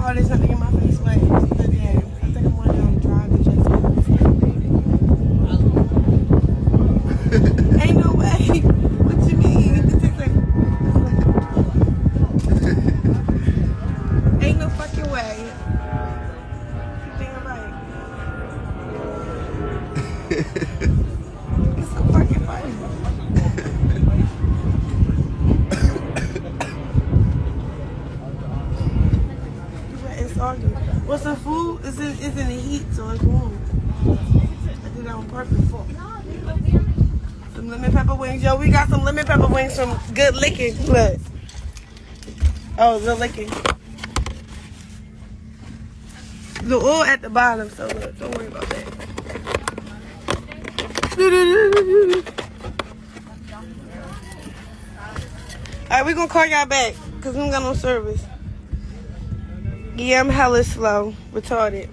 all this something in my face wet. But yeah, I think I'm going to drive and just. Ain't no way. What you mean? This is ain't no fucking way. You think I'm right? It's so fucking funny. It's all good. Well, some food is in the heat, so it's warm. I did that on purpose. Some lemon pepper wings. Yo, we got some lemon pepper wings from Good Licking. Look. Oh, Good Licking. The oil at the bottom, so look, don't worry about that. Alright, we're gonna call y'all back because we don't got no service. Yeah, I'm hella slow, retarded.